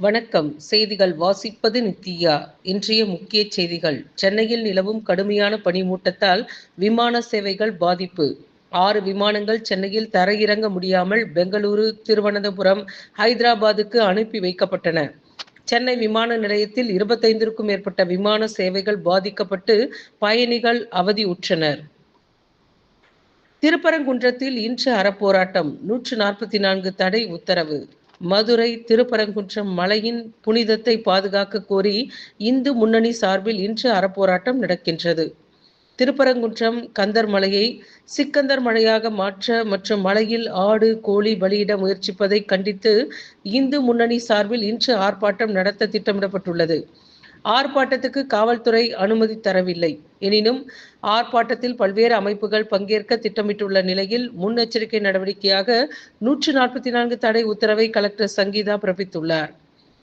வணக்கம். செய்திகள் வாசிப்பது நித்யா. இன்றைய முக்கிய செய்திகள். சென்னையில் நிலவும் கடுமையான பனிமூட்டத்தால் விமான சேவைகள் பாதிப்பு. 6 விமானங்கள் சென்னையில் தரையிறங்க முடியாமல் பெங்களூரு, திருவனந்தபுரம், ஹைதராபாத்துக்கு அனுப்பி வைக்கப்பட்டன. சென்னை விமான நிலையத்தில் 25க்கும் மேற்பட்ட விமான சேவைகள் பாதிக்கப்பட்டு பயணிகள் அவதியுற்றனர். திருப்பரங்குன்றத்தில் இன்று அறப்போராட்டம். 144 தடை உத்தரவு. மதுரை திருப்பரங்குன்றம் மலையின் புனிதத்தை பாதுகாக்க கோரி இந்து முன்னணி சார்பில் இன்று அறப்போராட்டம் நடக்கின்றது. திருப்பரங்குன்றம் கந்தர் மலையை சிக்கந்தர் மலையாக மாற்ற மற்றும் மலையில் ஆடு, கோழி பலியிட முயற்சிப்பதை கண்டித்து இந்து முன்னணி சார்பில் இன்று ஆர்ப்பாட்டம் நடத்த திட்டமிடப்பட்டுள்ளது. ஆர்ப்பாட்டத்துக்கு காவல்துறை அனுமதி தரவில்லை. எனினும் ஆர்ப்பாட்டத்தில் பல்வேறு அமைப்புகள் பங்கேற்க திட்டமிட்டுள்ள நிலையில் முன்னெச்சரிக்கை நடவடிக்கையாக 144 தடை உத்தரவை கலெக்டர் சங்கீதா பிறப்பித்துள்ளார்.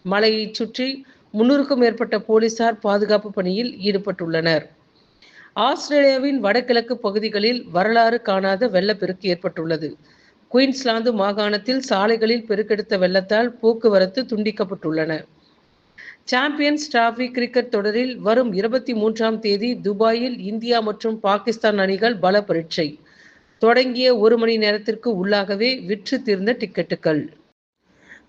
மலையை சுற்றி 300க்கும் மேற்பட்ட போலீசார் பாதுகாப்பு பணியில் ஈடுபட்டுள்ளனர். ஆஸ்திரேலியாவின் வடகிழக்கு பகுதிகளில் வரலாறு காணாத வெள்ளப்பெருக்கு ஏற்பட்டுள்ளது. குயின்ஸ்லாந்து மாகாணத்தில் சாலைகளில் பெருக்கெடுத்த வெள்ளத்தால் போக்குவரத்து துண்டிக்கப்பட்டுள்ளன. சாம்பியன்ஸ் டிராபி கிரிக்கெட் தொடரில் வரும் 23ஆம் தேதி துபாயில் இந்தியா மற்றும் பாகிஸ்தான் அணிகள் பல பரீட்சை. தொடங்கிய 1 மணி நேரத்திற்கு உள்ளாகவே விற்று தீர்ந்த டிக்கெட்டுகள்.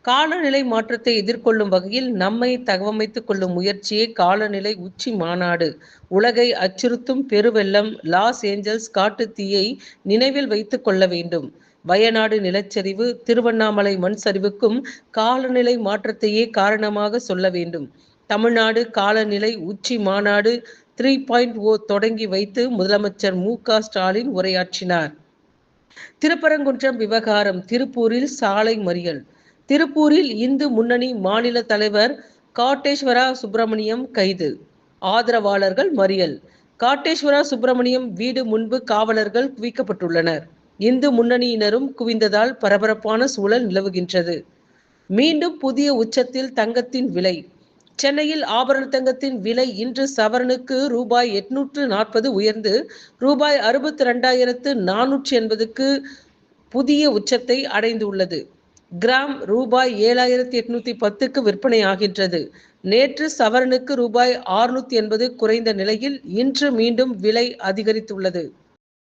காலநிலை மாற்றத்தை எதிர்கொள்ளும் வகையில் நம்மை தகவமைத்துக் கொள்ளும் முயற்சியை காலநிலை உச்சி மாநாடு. உலகை அச்சுறுத்தும் பெருவெள்ளம் லாஸ் ஏஞ்சல்ஸ் காட்டுத்தீயை நினைவில் வைத்துக் கொள்ள வேண்டும். வயநாடு நிலச்சரிவு, திருவண்ணாமலை மண் சரிவுக்கும் காலநிலை மாற்றத்தையே காரணமாக சொல்ல வேண்டும். தமிழ்நாடு காலநிலை உச்சி மாநாடு 3.0 தொடங்கி வைத்து முதலமைச்சர் மு.க. ஸ்டாலின் உரையாற்றினார். திருப்பரங்குன்றம் விவகாரம். திருப்பூரில் சாலை மறியல். திருப்பூரில் இந்து முன்னணி மாநில தலைவர் காட்டேஸ்வரா சுப்பிரமணியம் கைது. ஆதரவாளர்கள் மறியல். காட்டேஸ்வரா சுப்பிரமணியம் வீடு முன்பு காவலர்கள் குவிக்கப்பட்டுள்ளனர். இந்து முன்னணியினரும் குவிந்ததால் பரபரப்பான சூழல் நிலவுகின்றது. மீண்டும் புதிய உச்சத்தில் தங்கத்தின் விலை. சென்னையில் ஆபரண தங்கத்தின் விலை இன்று சவரனுக்கு ரூபாய் 840 உயர்ந்து ரூபாய் 62,480க்கு புதிய உச்சத்தை அடைந்துள்ளது. கிராம் ரூபாய் 7,810க்கு விற்பனையாகின்றது. நேற்று சவரனுக்கு ரூபாய் 680 குறைந்த நிலையில் இன்று மீண்டும் விலை அதிகரித்துள்ளது.